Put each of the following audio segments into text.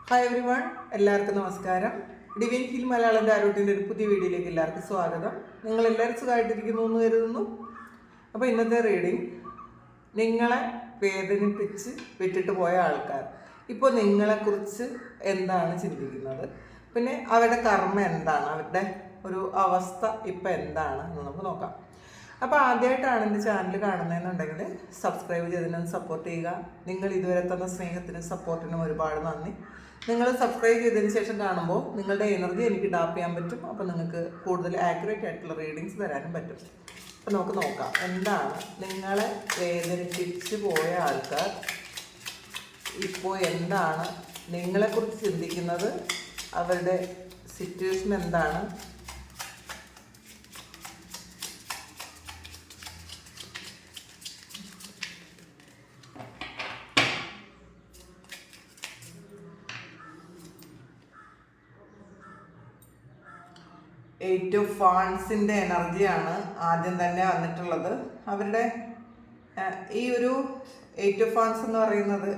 Hi every one, എല്ലാവർക്കും നമസ്കാരം. Divine heal Malayalam ടാരോട്ടിൻ്റെ ഒരു പുതിയ വീഡിയോയിലേക്ക് എല്ലാവർക്കും സ്വാഗതം. നിങ്ങളെല്ലാവരും സുഖമായിട്ടിരിക്കുന്നു എന്ന് കരുതുന്നു. അപ്പോൾ ഇന്നത്തെ റീഡിങ്, നിങ്ങളെ വേദനിപ്പിച്ച് വിട്ടിട്ട് പോയ ആൾക്കാർ ഇപ്പോൾ നിങ്ങളെക്കുറിച്ച് എന്താണ് ചിന്തിക്കുന്നത്, പിന്നെ അവരുടെ കർമ്മ എന്താണ്, അവരുടെ ഒരു അവസ്ഥ ഇപ്പം എന്താണ് എന്ന് നമുക്ക് നോക്കാം. അപ്പോൾ ആദ്യമായിട്ടാണ് എൻ്റെ ചാനൽ കാണുന്നതെന്നുണ്ടെങ്കിൽ സബ്സ്ക്രൈബ് ചെയ്തതിനൊന്ന് സപ്പോർട്ട് ചെയ്യുക. നിങ്ങൾ ഇതുവരെ തന്ന സ്നേഹത്തിനും സപ്പോർട്ടിനും ഒരുപാട് നന്ദി. നിങ്ങൾ സബ്സ്ക്രൈബ് ചെയ്തതിന് ശേഷം കാണുമ്പോൾ നിങ്ങളുടെ എനർജി എനിക്ക് ടാപ്പ് ചെയ്യാൻ പറ്റും. അപ്പോൾ നിങ്ങൾക്ക് കൂടുതൽ ആക്യുറേറ്റ് ആയിട്ടുള്ള റീഡിങ്സ് തരാനും പറ്റും. അപ്പോൾ നമുക്ക് നോക്കാം, എന്താണ് നിങ്ങളെ വേദനിപ്പിച്ച് പോയ ആൾക്കാർ ഇപ്പോൾ എന്താണ് നിങ്ങളെക്കുറിച്ച് ചിന്തിക്കുന്നത്, അവരുടെ സിറ്റുവേഷൻ എന്താണ്, എയ്റ്റ് ഓഫ് ഫാൻസിൻ്റെ എനർജിയാണ് ആദ്യം തന്നെ വന്നിട്ടുള്ളത്. അവരുടെ ഈ ഒരു എയ്റ്റ് ഓഫ് ഫാൻസ് എന്ന് പറയുന്നത്,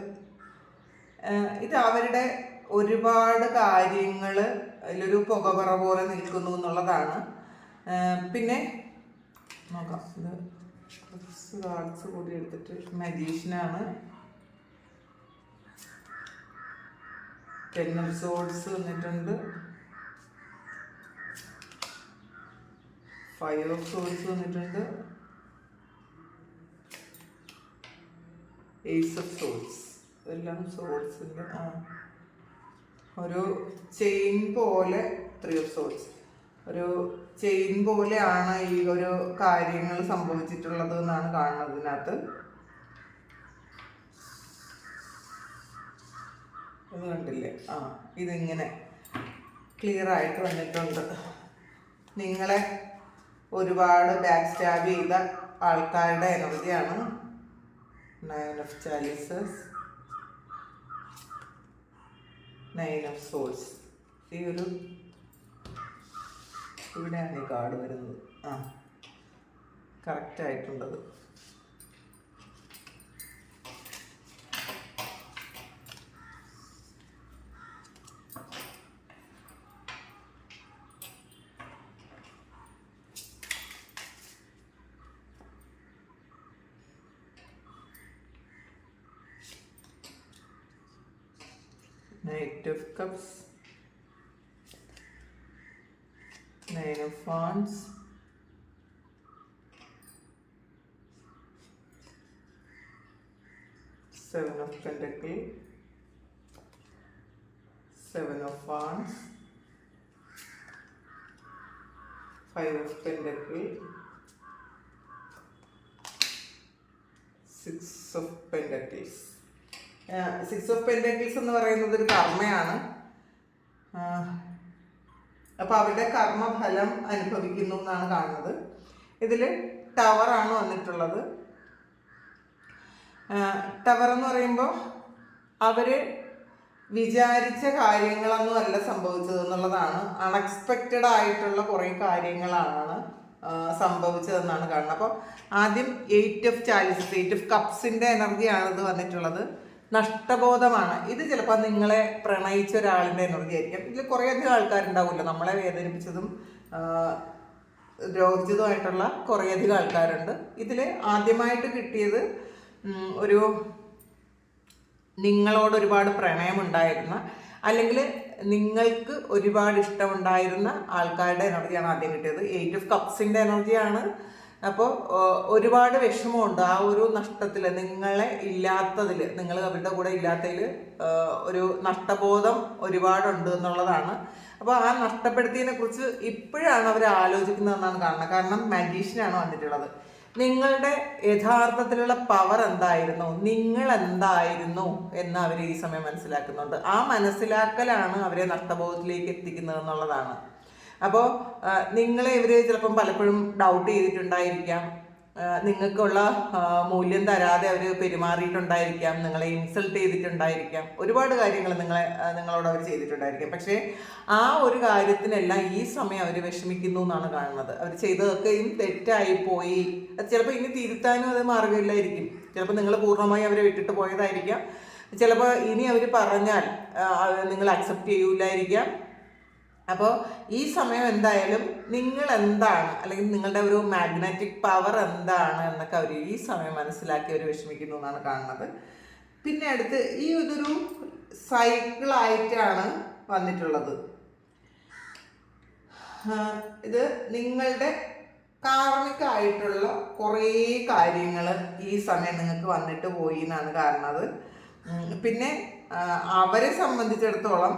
ഇത് അവരുടെ ഒരുപാട് കാര്യങ്ങൾ അതിലൊരു പുകപറ പോലെ നിൽക്കുന്നു എന്നുള്ളതാണ്. പിന്നെ നോക്കാം, ഇത് കുറച്ച് കാർഡ്സ് കൂടി എടുത്തിട്ട് മജീഷ്യനാണ്, 10 ഓഫ് സോർഡ്സ് വന്നിട്ടുണ്ട്, 5 ഓഫ് സോർഡ്സ് വന്നിട്ടുണ്ട്, ഏസ് ഓഫ് സോർഡ്സ്. ഇതെല്ലാം സോർഡ്സിൻ്റെ ഒരു ചെയിൻ പോലെ 3 ഓഫ് സോർഡ്സ്. ഒരു ചെയിൻ പോലെയാണ് ഈ ഒരു കാര്യങ്ങൾ സംഭവിച്ചിട്ടുള്ളത് എന്നാണ് കാണുന്നത് ഇതിനകത്ത്. ഇത് കണ്ടില്ലേ? ഇതിങ്ങനെ ക്ലിയർ ആയിട്ട് വന്നിട്ടുണ്ട്. നിങ്ങളെ ഒരുപാട് ബാക്ക് സ്റ്റാബ് ചെയ്ത ആൾക്കാരുടെ എനർജിയാണ്. 9 ഓഫ് ചാലിസസ്, 9 ഓഫ് സോൾസ്. ഈ ഒരു ഇവിടെയാണ് ഈ കാർഡ് വരുന്നത്. കറക്റ്റ് ആയിട്ടുള്ളത്. Knight of Cups, 9 of Wands, 7 of Pentacles, 7 of Wands, 5 of Pentacles, 6 of Pentacles. 6 of pentacles എന്ന് പറയുന്നത് ഒരു കർമ്മയാണ്. അപ്പോൾ അവരുടെ കർമ്മഫലം അനുഭവിക്കുന്നു എന്നാണ് കാണുന്നത്. ഇതിൽ ടവറാണ് വന്നിട്ടുള്ളത്. ടവർ എന്ന് പറയുമ്പോൾ അവർ വിചാരിച്ച കാര്യങ്ങളൊന്നും അല്ല സംഭവിച്ചത് എന്നുള്ളതാണ്. അൺഎക്സ്പെക്റ്റഡ് ആയിട്ടുള്ള കുറേ കാര്യങ്ങളാണ് സംഭവിച്ചതെന്നാണ് കാണുന്നത്. അപ്പോൾ ആദ്യം 8 ഓഫ് ചാലിസസ്, 8 ഓഫ് കപ്സിൻ്റെ എനർജിയാണ് ഇത് വന്നിട്ടുള്ളത്. നഷ്ടബോധമാണ്. ഇത് ചിലപ്പോൾ നിങ്ങളെ പ്രണയിച്ച ഒരാളിൻ്റെ എനർജി ആയിരിക്കും. ഇതിൽ കുറേയധികം ആൾക്കാരുണ്ടാവില്ല. നമ്മളെ വേദനിപ്പിച്ചതും ദ്രോഹിച്ചതുമായിട്ടുള്ള കുറേയധികം ആൾക്കാരുണ്ട്. ഇതിൽ ആദ്യമായിട്ട് കിട്ടിയത് ഒരു നിങ്ങളോട് ഒരുപാട് പ്രണയമുണ്ടായിരുന്ന, അല്ലെങ്കിൽ നിങ്ങൾക്ക് ഒരുപാട് ഇഷ്ടമുണ്ടായിരുന്ന ആൾക്കാരുടെ എനർജിയാണ് ആദ്യം കിട്ടിയത്. 8 ഓഫ് കപ്സിൻ്റെ എനർജിയാണ്. അപ്പോൾ ഒരുപാട് വിഷമമുണ്ട് ആ ഒരു നഷ്ടത്തിൽ, നിങ്ങളെ ഇല്ലാത്തതിൽ, നിങ്ങൾ അവരുടെ കൂടെ ഇല്ലാത്തതിൽ ഒരു നഷ്ടബോധം ഒരുപാടുണ്ട് എന്നുള്ളതാണ്. അപ്പോൾ ആ നഷ്ടപ്പെടുത്തിയതിനെ കുറിച്ച് ഇപ്പോഴാണ് അവർ ആലോചിക്കുന്നതെന്നാണ് കാണുന്നത്. കാരണം മജീഷ്യനാണ് വന്നിട്ടുള്ളത്. നിങ്ങളുടെ യഥാർത്ഥത്തിലുള്ള പവർ എന്തായിരുന്നു, നിങ്ങൾ എന്തായിരുന്നു എന്ന് അവർ ഈ സമയം മനസ്സിലാക്കുന്നുണ്ട്. ആ മനസ്സിലാക്കലാണ് അവരെ നഷ്ടബോധത്തിലേക്ക് എത്തിക്കുന്നത് എന്നുള്ളതാണ്. അപ്പോൾ നിങ്ങളെ ഇവർ ചിലപ്പം പലപ്പോഴും ഡൗട്ട് ചെയ്തിട്ടുണ്ടായിരിക്കാം. നിങ്ങൾക്കുള്ള മൂല്യം തരാതെ അവർ പെരുമാറിയിട്ടുണ്ടായിരിക്കാം, നിങ്ങളെ ഇൻസൾട്ട് ചെയ്തിട്ടുണ്ടായിരിക്കാം, ഒരുപാട് കാര്യങ്ങൾ നിങ്ങളോട് അവർ ചെയ്തിട്ടുണ്ടായിരിക്കാം. പക്ഷേ ആ ഒരു കാര്യത്തിനെല്ലാം ഈ സമയം അവർ വിഷമിക്കുന്നു എന്നാണ് കാണുന്നത്. അവർ ചെയ്തതൊക്കെയും തെറ്റായിപ്പോയി. ചിലപ്പോൾ ഇനി തിരുത്താനും അത് മാർഗമില്ലായിരിക്കും. ചിലപ്പോൾ നിങ്ങൾ പൂർണ്ണമായി അവരെ വിട്ടിട്ട് പോയതായിരിക്കാം. ചിലപ്പോൾ ഇനി അവർ പറഞ്ഞാൽ നിങ്ങൾ അക്സെപ്റ്റ് ചെയ്യൂലായിരിക്കാം. അപ്പോൾ ഈ സമയം എന്തായാലും നിങ്ങൾ എന്താണ്, അല്ലെങ്കിൽ നിങ്ങളുടെ ഒരു മാഗ്നറ്റിക് പവർ എന്താണ് എന്നൊക്കെ അവർ ഈ സമയം മനസ്സിലാക്കി അവർ വിഷമിക്കുന്നു എന്നാണ് കാണുന്നത്. പിന്നെ അടുത്ത് ഈ ഇതൊരു സൈക്കിളായിട്ടാണ് വന്നിട്ടുള്ളത്. ഇത് നിങ്ങളുടെ കാർമികമായിട്ടുള്ള കുറേ കാര്യങ്ങൾ ഈ സമയം നിങ്ങൾക്ക് വന്നിട്ട് പോയി എന്നാണ് കാണുന്നത്. പിന്നെ അവരെ സംബന്ധിച്ചിടത്തോളം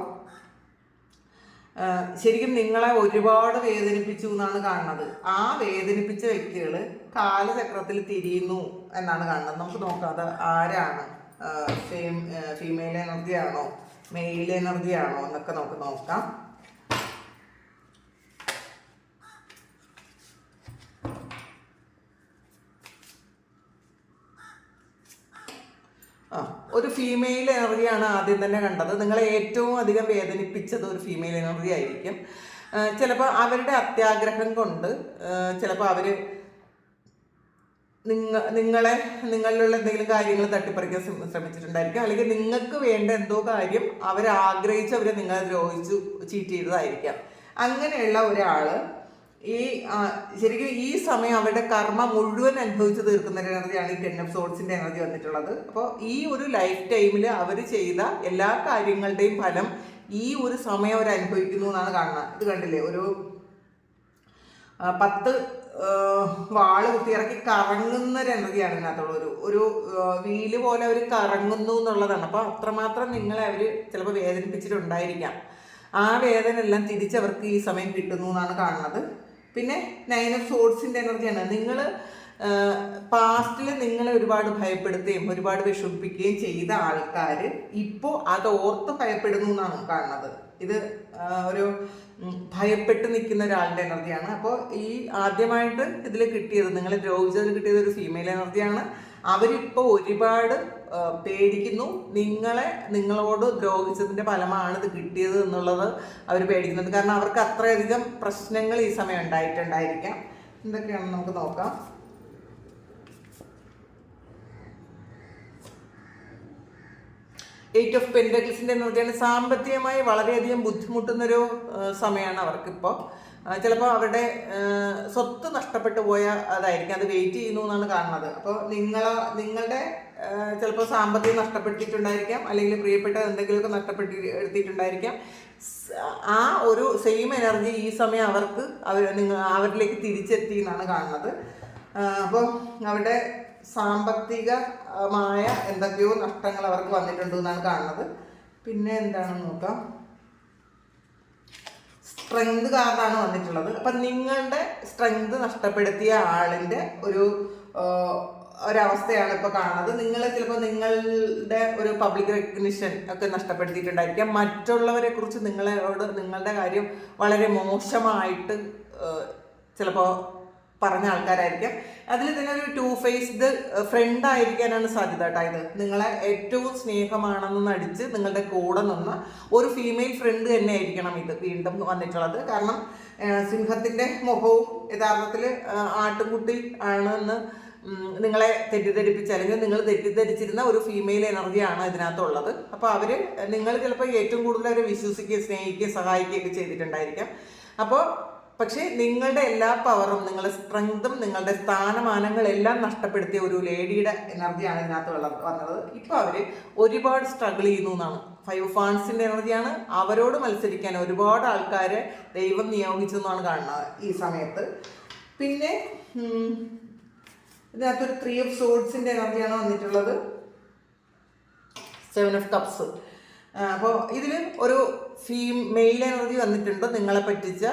ശരിക്കും നിങ്ങളെ ഒരുപാട് വേദനിപ്പിച്ചു എന്നാണ് കാണുന്നത്. ആ വേദനിപ്പിച്ച വ്യക്തികൾ കാലചക്രത്തിൽ തിരിയുന്നു എന്നാണ് കാണുന്നത്. നമുക്ക് നോക്കാം അത് ആരാണ്, ഫീമെയിൽ എനർജി ആണോ മെയിൽ എനർജി ആണോ എന്നൊക്കെ നമുക്ക് നോക്കാം. ഒരു ഫീമെയിൽ എനർജിയാണ് ആദ്യം തന്നെ കണ്ടത്. നിങ്ങളെ ഏറ്റവും അധികം വേദനിപ്പിച്ചത് ഒരു ഫീമെയിൽ എനർജി ആയിരിക്കും. ചിലപ്പോൾ അവരുടെ അത്യാഗ്രഹം കൊണ്ട് ചിലപ്പോൾ അവർ നിങ്ങളിലുള്ള എന്തെങ്കിലും കാര്യങ്ങൾ തട്ടിപ്പറിക്കാൻ ശ്രമിച്ചിട്ടുണ്ടായിരിക്കും. അല്ലെങ്കിൽ നിങ്ങൾക്ക് വേണ്ട എന്തോ കാര്യം അവരാഗ്രഹിച്ച് അവരെ നിങ്ങളെ ദ്രോഹിച്ചു ചീറ്റ് ചെയ്തതായിരിക്കാം. അങ്ങനെയുള്ള ഒരാൾ ശരിക്കും ഈ സമയം അവരുടെ കർമ്മ മുഴുവൻ അനുഭവിച്ച് തീർക്കുന്ന ഒരു എനർജിയാണ് ഈ 10 ഓഫ് സോർഡ്സിന്റെ എനർജി വന്നിട്ടുള്ളത്. അപ്പോൾ ഈ ഒരു ലൈഫ് ടൈമിൽ അവർ ചെയ്ത എല്ലാ കാര്യങ്ങളുടെയും ഫലം ഈ ഒരു സമയം അവർ അനുഭവിക്കുന്നു എന്നാണ് കാണുന്നത്. ഇത് കണ്ടില്ലേ, ഒരു 10 വാള് കുത്തിയിറക്കി കറങ്ങുന്ന ഒരു എനർജിയാണ് ഇതിനകത്തുള്ള ഒരു വീല് പോലെ അവർ കറങ്ങുന്നു എന്നുള്ളതാണ്. അപ്പോൾ അത്രമാത്രം നിങ്ങളെ അവർ ചിലപ്പോൾ വേദനിപ്പിച്ചിട്ടുണ്ടായിരിക്കാം. ആ വേദന എല്ലാം തിരിച്ചവർക്ക് ഈ സമയം കിട്ടുന്നു എന്നാണ് കാണുന്നത്. പിന്നെ 9 ഓഫ് സോർഡ്സിന്റെ എനർജിയാണ്. നിങ്ങൾ പാസ്റ്റിൽ നിങ്ങളെ ഒരുപാട് ഭയപ്പെടുത്തുകയും ഒരുപാട് വിഷമിപ്പിക്കുകയും ചെയ്ത ആൾക്കാർ ഇപ്പോൾ അത് ഓർത്ത് ഭയപ്പെടുന്നു എന്നാണ് കാണുന്നത്. ഇത് ഒരു ഭയപ്പെട്ട് നിൽക്കുന്ന ഒരാളുടെ എനർജിയാണ്. അപ്പോൾ ഈ ആദ്യമായിട്ട് ഇതിൽ കിട്ടിയത്, നിങ്ങൾ ദ്രോഹിച്ചതിൽ കിട്ടിയത് ഒരു ഫീമെയിൽ എനർജിയാണ്. അവരിപ്പോൾ ഒരുപാട് പേടിക്കുന്നു. നിങ്ങളോട് ദ്രോഹിച്ചതിൻ്റെ ഫലമാണ് ഇത് കിട്ടിയത് എന്നുള്ളത് അവർ പേടിക്കുന്നത്. കാരണം അവർക്ക് അത്രയധികം പ്രശ്നങ്ങൾ ഈ സമയം ഉണ്ടായിട്ടുണ്ടായിരിക്കാം. എന്തൊക്കെയാണെന്ന് നമുക്ക് നോക്കാം. 8 ഓഫ് പെന്റക്കിൾസിന്റെ എനർജിയാണ്. സാമ്പത്തികമായി വളരെയധികം ബുദ്ധിമുട്ടുന്നൊരു സമയമാണ് അവർക്കിപ്പോൾ. ചിലപ്പോൾ അവരുടെ സ്വത്ത് നഷ്ടപ്പെട്ടു പോയ അതായിരിക്കും, അത് വെയിറ്റ് ചെയ്യുന്നു എന്നാണ് കാണുന്നത്. അപ്പോൾ നിങ്ങളുടെ ചിലപ്പോൾ സാമ്പത്തികം നഷ്ടപ്പെട്ടിട്ടുണ്ടായിരിക്കാം, അല്ലെങ്കിൽ പ്രിയപ്പെട്ട എന്തെങ്കിലുമൊക്കെ നഷ്ടപ്പെടുത്തിയിട്ടുണ്ടായിരിക്കാം. ആ ഒരു സെയിം എനർജി ഈ സമയം അവരിലേക്ക് തിരിച്ചെത്തി എന്നാണ് കാണുന്നത്. അപ്പോൾ അവരുടെ സാമ്പത്തികമായ എന്തൊക്കെയോ നഷ്ടങ്ങൾ അവർക്ക് വന്നിട്ടുണ്ട് എന്നാണ് കാണുന്നത്. പിന്നെ എന്താണെന്ന് നോക്കാം. സ്ട്രെങ്ത് കാർഡാണ് വന്നിട്ടുള്ളത്. അപ്പം നിങ്ങളുടെ സ്ട്രെങ്ത് നഷ്ടപ്പെടുത്തിയ ആളിൻ്റെ ഒരവസ്ഥയാണ് ഇപ്പോൾ കാണുന്നത്. നിങ്ങൾ ചിലപ്പോൾ നിങ്ങളുടെ ഒരു പബ്ലിക് റെക്കഗ്നിഷൻ ഒക്കെ നഷ്ടപ്പെടുത്തിയിട്ടുണ്ടായിരിക്കാം. മറ്റുള്ളവരെ കുറിച്ച് നിങ്ങളുടെ കാര്യം വളരെ മോശമായിട്ട് ചിലപ്പോൾ പറഞ്ഞ ആൾക്കാരായിരിക്കാം. അതിൽ തന്നെ ഒരു 2 ഫേസ്ഡ് ഫ്രണ്ട് ആയിരിക്കാനാണ് സാധ്യത കേട്ടോ. ഇത് നിങ്ങളെ ഏറ്റവും സ്നേഹമാണെന്ന് നടിച്ച് നിങ്ങളുടെ കൂടെ നിന്ന ഒരു ഫീമെയിൽ ഫ്രണ്ട് തന്നെ ആയിരിക്കണം ഇത് വീണ്ടും വന്നിട്ടുള്ളത്. കാരണം സിംഹത്തിൻ്റെ മുഖവും യഥാർത്ഥത്തിൽ ആട്ടുകുട്ടി ആണെന്ന് നിങ്ങളെ തെറ്റിദ്ധരിപ്പിച്ച്, അല്ലെങ്കിൽ നിങ്ങൾ തെറ്റിദ്ധരിച്ചിരുന്ന ഒരു ഫീമെയിൽ എനർജിയാണ് ഇതിനകത്തുള്ളത്. അപ്പോൾ നിങ്ങൾ ചിലപ്പോൾ ഏറ്റവും കൂടുതൽ അവരെ വിശ്വസിക്കുകയും സ്നേഹിക്കുകയും സഹായിക്കുകയൊക്കെ ചെയ്തിട്ടുണ്ടായിരിക്കാം. അപ്പോൾ പക്ഷേ നിങ്ങളുടെ എല്ലാ പവറും, നിങ്ങളുടെ സ്ട്രെങ്തും നിങ്ങളുടെ സ്ഥാനമാനങ്ങളെല്ലാം നഷ്ടപ്പെടുത്തിയ ഒരു ലേഡിയുടെ എനർജിയാണ് ഇതിനകത്ത് വന്നത്. ഇപ്പോൾ അവർ ഒരുപാട് സ്ട്രഗിൾ ചെയ്യുന്നു എന്നാണ്. 5 ഓഫ് വാൻഡ്സിൻ്റെ എനർജിയാണ്. അവരോട് മത്സരിക്കാൻ ഒരുപാട് ആൾക്കാരെ ദൈവം നിയോഗിച്ചു എന്നാണ് കാണുന്നത് ഈ സമയത്ത്. പിന്നെ ഇതിനകത്തൊരു 3 ഓഫ് സോർഡ്സിൻ്റെ എനർജിയാണ് വന്നിട്ടുള്ളത്. 7 ഓഫ് കപ്സ്. അപ്പോൾ ഇതിൽ ഒരു മെയിൽ എനർജി വന്നിട്ടുണ്ട്. നിങ്ങളെ പറ്റിച്ച,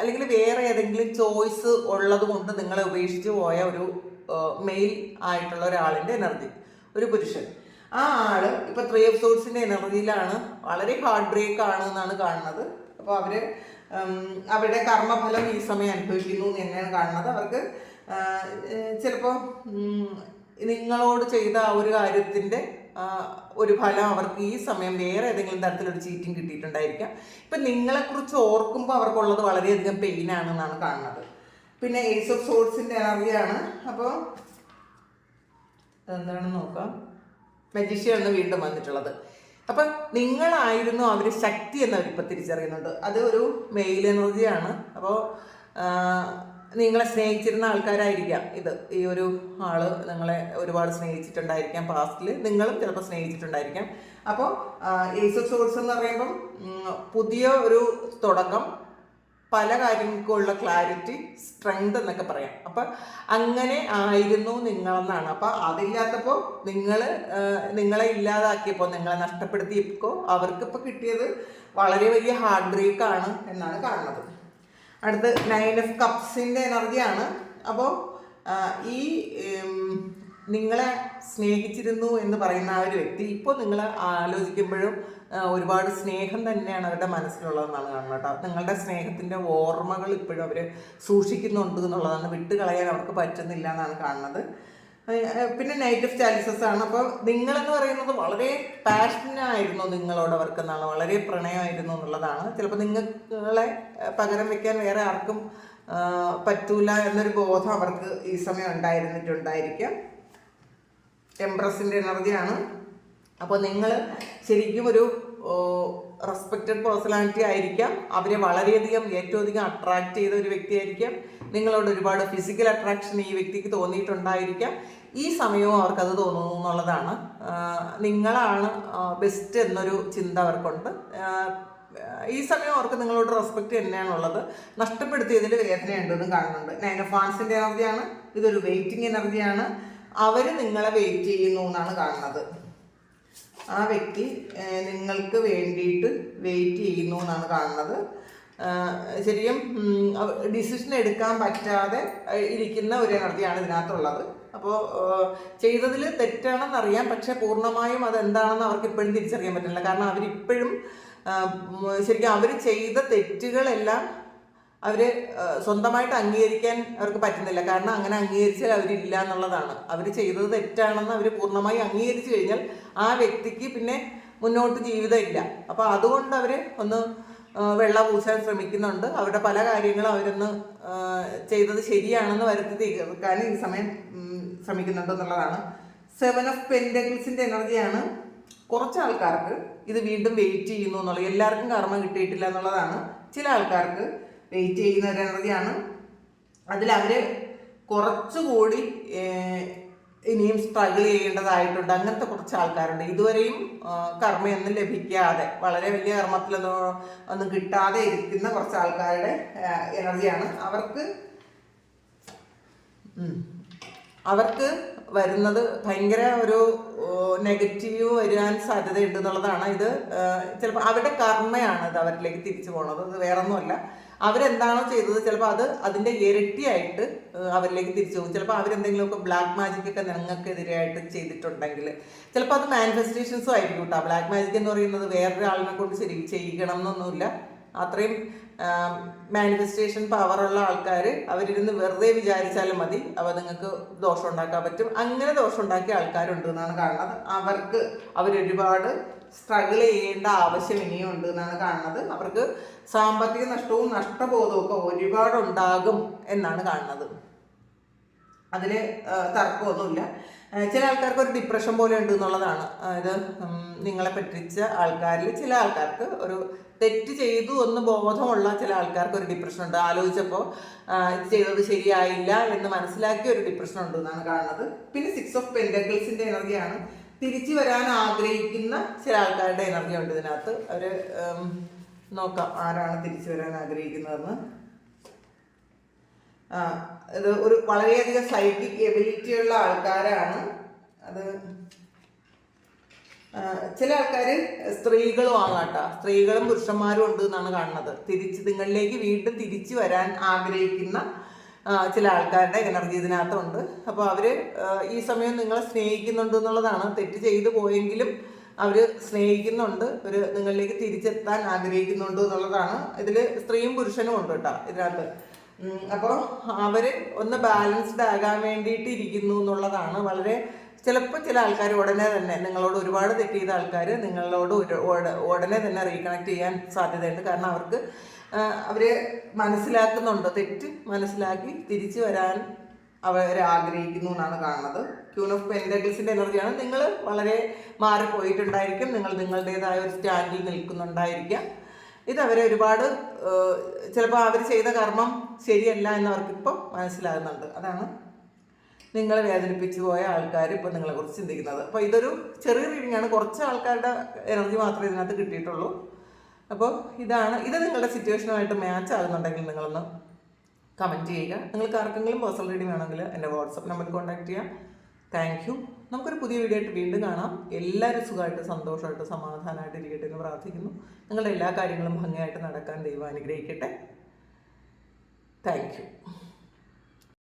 അല്ലെങ്കിൽ വേറെ ഏതെങ്കിലും ചോയ്സ് ഉള്ളത് കൊണ്ട് നിങ്ങളെ ഉപേക്ഷിച്ച് പോയ ഒരു മെയിൽ ആയിട്ടുള്ള ഒരാളിൻ്റെ എനർജി, ഒരു പുരുഷൻ. ആ ആള് ഇപ്പോൾ 3 ഓഫ് സോർഡ്സിൻ്റെ എനർജിയിലാണ്. വളരെ ഹാർട്ട് ബ്രേക്ക് ആണ് എന്നാണ് കാണുന്നത്. അപ്പോൾ അവരുടെ കർമ്മഫലം ഈ സമയം അനുഭവിക്കുന്നു എന്ന് തന്നെയാണ് കാണുന്നത്. അവർക്ക് ചിലപ്പോൾ നിങ്ങളോട് ചെയ്ത ആ ഒരു കാര്യത്തിൻ്റെ ഒരു ഫലം അവർക്ക് ഈ സമയം വേറെ ഏതെങ്കിലും തരത്തിലൊരു ചീറ്റിംഗ് കിട്ടിയിട്ടുണ്ടായിരിക്കാം. ഇപ്പം നിങ്ങളെക്കുറിച്ച് ഓർക്കുമ്പോൾ അവർക്കുള്ളത് വളരെയധികം പെയിനാണെന്നാണ് കാണുന്നത്. പിന്നെ ഏസ് ഓഫ് സോർഡ്സിൻ്റെ എനർജിയാണ്. അപ്പോൾ എന്താണെന്ന് നോക്കാം. മജീഷ്യനാണ് വീണ്ടും വന്നിട്ടുള്ളത്. അപ്പം നിങ്ങളായിരുന്നു അവർ ശക്തി എന്നവരിപ്പോൾ തിരിച്ചറിയുന്നുണ്ട്. അത് ഒരു മെയിൽ എനർജിയാണ്. അപ്പോൾ നിങ്ങളെ സ്നേഹിച്ചിരുന്ന ആൾക്കാരായിരിക്കാം ഇത്. ഈ ഒരു ആള് നിങ്ങളെ ഒരുപാട് സ്നേഹിച്ചിട്ടുണ്ടായിരിക്കാം പാസ്റ്റിൽ, നിങ്ങളും ചിലപ്പോൾ സ്നേഹിച്ചിട്ടുണ്ടായിരിക്കാം. അപ്പോൾ ഏസ് ഓഫ് സോഴ്സ് എന്ന് പറയുമ്പം പുതിയ ഒരു തുടക്കം, പല കാര്യങ്ങൾക്കുള്ള ക്ലാരിറ്റി, സ്ട്രെങ്ത് എന്നൊക്കെ പറയാം. അപ്പം അങ്ങനെ ആയിരുന്നു നിങ്ങളെന്നാണ്. അപ്പം അതില്ലാത്തപ്പോൾ നിങ്ങളെ ഇല്ലാതാക്കിയപ്പോൾ, നിങ്ങളെ നഷ്ടപ്പെടുത്തിയപ്പോൾ അവർക്കിപ്പോൾ കിട്ടിയത് വളരെ വലിയ ഹാർട്ട് ബ്രേക്കാണ് എന്നാണ് കാണുന്നത്. അടുത്ത് 9 ഓഫ് കപ്സിൻ്റെ എനർജിയാണ്. അപ്പോൾ ഈ നിങ്ങളെ സ്നേഹിച്ചിരുന്നു എന്ന് പറയുന്ന ആ ഒരു വ്യക്തി ഇപ്പോൾ നിങ്ങൾ ആലോചിക്കുമ്പോഴും ഒരുപാട് സ്നേഹം തന്നെയാണ് അവരുടെ മനസ്സിലുള്ളതെന്നാണ് കാണുന്നത് കേട്ടോ. നിങ്ങളുടെ സ്നേഹത്തിൻ്റെ ഓർമ്മകൾ ഇപ്പോഴും അവർ സൂക്ഷിക്കുന്നുണ്ട് എന്നുള്ളതാണ്. വിട്ടുകളയാൻ അവർക്ക് പറ്റുന്നില്ല എന്നാണ് കാണുന്നത്. പിന്നെ നൈറ്റ് ഓഫ് ചാലിസസ് ആണ്. അപ്പോൾ നിങ്ങളെന്ന് പറയുന്നത് വളരെ പാഷനായിരുന്നു നിങ്ങളോട് അവർക്കെന്നാണ്, വളരെ പ്രണയമായിരുന്നു എന്നുള്ളതാണ്. ചിലപ്പോൾ നിങ്ങളെ പകരം വെക്കാൻ വേറെ ആർക്കും പറ്റൂല എന്നൊരു ബോധം അവർക്ക് ഈ സമയം ഉണ്ടായിരുന്നിട്ടുണ്ടായിരിക്കാം. എംപ്രസിൻ്റെ എനർജിയാണ്. അപ്പോൾ നിങ്ങൾ ശരിക്കും ഒരു റെസ്പെക്റ്റഡ് പേഴ്സണാലിറ്റി ആയിരിക്കാം. അവരെ വളരെയധികം ഏറ്റവും അധികം അട്രാക്റ്റ് ചെയ്ത ഒരു വ്യക്തിയായിരിക്കാം. നിങ്ങളോട് ഒരുപാട് ഫിസിക്കൽ അട്രാക്ഷൻ ഈ വ്യക്തിക്ക് തോന്നിയിട്ടുണ്ടായിരിക്കാം. ഈ സമയവും അവർക്കത് തോന്നുന്നു എന്നുള്ളതാണ്. നിങ്ങളാണ് ബെസ്റ്റ് എന്നൊരു ചിന്ത അവർക്കുണ്ട്. ഈ സമയം അവർക്ക് നിങ്ങളോട് റെസ്പെക്റ്റ് തന്നെയാണുള്ളത്. നഷ്ടപ്പെടുത്തിയതിൽ വേദനയുണ്ടെന്നും കാണുന്നുണ്ട്. 9 ഓഫ് വാൻസിൻ്റെ എനർജിയാണ്. ഇതൊരു വെയിറ്റിംഗ് എനർജിയാണ്. അവർ നിങ്ങളെ വെയിറ്റ് ചെയ്യുന്നു എന്നാണ് കാണുന്നത്. ആ വ്യക്തി നിങ്ങൾക്ക് വേണ്ടിയിട്ട് വെയിറ്റ് ചെയ്യുന്നു എന്നാണ് കാണുന്നത്. ശരിക്കും ഡിസിഷൻ എടുക്കാൻ പറ്റാതെ ഇരിക്കുന്ന ഒരു എനർജിയാണ് ഇതിനകത്തുള്ളത്. അപ്പോൾ ചെയ്തതിൽ തെറ്റാണെന്നറിയാം, പക്ഷെ പൂർണ്ണമായും അതെന്താണെന്ന് അവർക്ക് ഇപ്പോഴും തിരിച്ചറിയാൻ പറ്റില്ല. കാരണം അവരിപ്പോഴും ശരിക്കും അവർ ചെയ്ത തെറ്റുകളെല്ലാം അവർ സ്വന്തമായിട്ട് അംഗീകരിക്കാൻ അവർക്ക് പറ്റുന്നില്ല. കാരണം അങ്ങനെ അംഗീകരിച്ചാൽ അവരില്ല എന്നുള്ളതാണ്. അവർ ചെയ്തത് തെറ്റാണെന്ന് അവർ പൂർണ്ണമായി അംഗീകരിച്ചു കഴിഞ്ഞാൽ ആ വ്യക്തിക്ക് പിന്നെ മുന്നോട്ട് ജീവിതം ഇല്ല. അപ്പോൾ അതുകൊണ്ട് അവർ ഒന്ന് വെള്ള പൂശാൻ ശ്രമിക്കുന്നുണ്ട്. അവരുടെ പല കാര്യങ്ങളും അവരൊന്ന് ചെയ്തത് ശരിയാണെന്ന് വരുത്തി തീർക്കാൻ ഈ സമയം ശ്രമിക്കുന്നുണ്ട് എന്നുള്ളതാണ്. 7 ഓഫ് പെൻറ്റക്കിൾസിൻ്റെ എനർജിയാണ്. കുറച്ച് ആൾക്കാർക്ക് ഇത് വീണ്ടും വെയിറ്റ് ചെയ്യുന്നു എന്നുള്ളത്, എല്ലാവർക്കും കർമ്മ കിട്ടിയിട്ടില്ല എന്നുള്ളതാണ്. ചില ആൾക്കാർക്ക് വെയിറ്റ് ചെയ്യുന്ന ഒരു എനർജിയാണ്. അതിലവർ കുറച്ചുകൂടി ഇനിയും സ്ട്രഗിൾ ചെയ്യേണ്ടതായിട്ടുണ്ട്. അങ്ങനത്തെ കുറച്ച് ആൾക്കാരുണ്ട്. ഇതുവരെയും കർമ്മയൊന്നും ലഭിക്കാതെ, വളരെ വലിയ കർമ്മത്തിലൊന്നും കിട്ടാതെ ഇരിക്കുന്ന കുറച്ച് ആൾക്കാരുടെ എനർജിയാണ്. അവർക്ക് വരുന്നത് ഭയങ്കര ഒരു നെഗറ്റീവ് വരാൻ സാധ്യതയുണ്ട് എന്നുള്ളതാണ്. ഇത് ചിലപ്പോൾ അവരുടെ കർമ്മയാണ് ഇത് അവരിലേക്ക് തിരിച്ചു പോണത്. ഇത് വേറൊന്നുമല്ല. അവരെന്താണോ ചെയ്തത് ചിലപ്പോൾ അതിൻ്റെ ഇരട്ടിയായിട്ട് അവരിലേക്ക് തിരിച്ചു പോകും. ചിലപ്പോൾ അവരെന്തെങ്കിലുമൊക്കെ ബ്ലാക്ക് മാജിക് ഒക്കെ നിങ്ങൾക്കെതിരായിട്ട് ചെയ്തിട്ടുണ്ടെങ്കിൽ ചിലപ്പോൾ അത് മാനിഫെസ്റ്റേഷൻസും ആയിരിക്കും കേട്ടോ. ബ്ലാക്ക് മാജിക് എന്ന് പറയുന്നത് വേറൊരാളിനെ കൊണ്ട് ശരി ചെയ്യണം എന്നൊന്നുമില്ല. അത്രയും മാനിഫെസ്റ്റേഷൻ പവറുള്ള ആൾക്കാർ അവരിരുന്ന് വെറുതെ വിചാരിച്ചാലും മതി, അവ നിങ്ങൾക്ക് ദോഷം ഉണ്ടാക്കാൻ പറ്റും. അങ്ങനെ ദോഷം ഉണ്ടാക്കിയ ആൾക്കാരുണ്ട് എന്നാണ് കാണുന്നത്. അവരൊരുപാട് സ്ട്രഗിൾ ചെയ്യേണ്ട ആവശ്യം ഇനിയും ഉണ്ട് എന്നാണ് കാണുന്നത്. അവർക്ക് സാമ്പത്തിക നഷ്ടവും നഷ്ടബോധവും ഒക്കെ ഒരുപാടുണ്ടാകും എന്നാണ് കാണുന്നത്. അതിൽ തർക്കമൊന്നുമില്ല. ചില ആൾക്കാർക്ക് ഒരു ഡിപ്രഷൻ പോലെ ഉണ്ട് എന്നുള്ളതാണ്. അതായത് നിങ്ങളെ പറ്റിച്ച ആൾക്കാരിൽ ചില ആൾക്കാർക്ക് ഒരു തെറ്റ് ചെയ്തു എന്ന് ബോധമുള്ള ചില ആൾക്കാർക്ക് ഒരു ഡിപ്രഷൻ ഉണ്ട്. ആലോചിച്ചപ്പോൾ ഇത് ചെയ്തത് ശരിയായില്ല എന്ന് മനസ്സിലാക്കിയ ഒരു ഡിപ്രഷൻ ഉണ്ട് എന്നാണ് കാണുന്നത്. പിന്നെ 6 ഓഫ് പെൻറ്റക്കിൾസിൻ്റെ എനർജിയാണ്. തിരിച്ചു വരാൻ ആഗ്രഹിക്കുന്ന ചില ആൾക്കാരുടെ എനർജി ഉണ്ട് ഇതിനകത്ത്. അവർ നോക്കാം ആരാണ് തിരിച്ചു വരാൻ ആഗ്രഹിക്കുന്നതെന്ന്. ഇത് ഒരു വളരെയധികം സൈക്കിക് എബിലിറ്റി ഉള്ള ആൾക്കാരാണ്. അത് ചില ആൾക്കാർ സ്ത്രീകളും ആകാട്ടോ. സ്ത്രീകളും പുരുഷന്മാരും ഉണ്ട് എന്നാണ് കാണുന്നത്. നിങ്ങളിലേക്ക് വീണ്ടും തിരിച്ചു വരാൻ ആഗ്രഹിക്കുന്ന ചില ആൾക്കാരുടെ എനർജി ഇതിനകത്തുണ്ട്. അപ്പോൾ അവർ ഈ സമയം നിങ്ങളെ സ്നേഹിക്കുന്നുണ്ട് എന്നുള്ളതാണ്. തെറ്റ് ചെയ്തു പോയെങ്കിലും അവർ സ്നേഹിക്കുന്നുണ്ട്, അവർ നിങ്ങളിലേക്ക് തിരിച്ചെത്താൻ ആഗ്രഹിക്കുന്നുണ്ട് എന്നുള്ളതാണ്. ഇതിൽ സ്ത്രീയും പുരുഷനും ഉണ്ട് കേട്ടോ ഇതിനകത്ത്. അപ്പോൾ അവർ ഒന്ന് ബാലൻസ്ഡ് ആകാൻ വേണ്ടിയിട്ട് ഇരിക്കുന്നു എന്നുള്ളതാണ്. വളരെ ചിലപ്പോൾ ചില ആൾക്കാർ ഉടനെ തന്നെ നിങ്ങളോട് ഒരുപാട് തെറ്റ് ചെയ്ത ആൾക്കാർ നിങ്ങളോട് ഉടനെ തന്നെ റീകണക്ട് ചെയ്യാൻ സാധ്യതയുണ്ട്. കാരണം അവർ മനസ്സിലാക്കുന്നുണ്ട്, തെറ്റ് മനസ്സിലാക്കി തിരിച്ചു വരാൻ അവർ ആഗ്രഹിക്കുന്നു എന്നാണ് കാണുന്നത്. ക്യൂൻ ഓഫ് പെന്റക്കിൾസിൻ്റെ എനർജിയാണ്. നിങ്ങൾ വളരെ മാറിപ്പോയിട്ടുണ്ടായിരിക്കും, നിങ്ങൾ നിങ്ങളുടേതായ ഒരു സ്റ്റാൻഡിൽ നിൽക്കുന്നുണ്ടായിരിക്കാം. ഇത് അവരെ ഒരുപാട് ചിലപ്പോൾ അവർ ചെയ്ത കർമ്മം ശരിയല്ല എന്നവർക്കിപ്പോൾ മനസ്സിലാകുന്നുണ്ട്. അതാണ് നിങ്ങളെ വേദനിപ്പിച്ചു പോയ ആൾക്കാർ ഇപ്പോൾ നിങ്ങളെക്കുറിച്ച് ചിന്തിക്കുന്നത്. അപ്പോൾ ഇതൊരു ചെറിയ റീഡിംഗ് ആണ്, കുറച്ച് ആൾക്കാരുടെ എനർജി മാത്രമേ ഇതിനകത്ത് കിട്ടിയിട്ടുള്ളൂ. അപ്പോൾ ഇത് നിങ്ങളുടെ സിറ്റുവേഷനുമായിട്ട് മാച്ച് ആകുന്നുണ്ടെങ്കിൽ നിങ്ങളൊന്ന് കമൻറ്റ് ചെയ്യുക. നിങ്ങൾക്ക് ആർക്കെങ്കിലും പേഴ്സണൽ റീഡിംഗ് വേണമെങ്കിൽ എൻ്റെ വാട്സപ്പ് നമ്പറിൽ കോൺടാക്ട് ചെയ്യാം. Thank you. നമുക്കൊരു പുതിയ വീഡിയോ ആയിട്ട് വീണ്ടും കാണാം. എല്ലാവരും സുഖമായിട്ട് സന്തോഷമായിട്ട് സമാധാനമായിട്ട് ഇരിക്കട്ടെ എന്ന് പ്രാർത്ഥിക്കുന്നു. നിങ്ങളുടെ എല്ലാ കാര്യങ്ങളും ഭംഗിയായിട്ട് നടക്കാൻ ദൈവം അനുഗ്രഹിക്കട്ടെ. Thank you.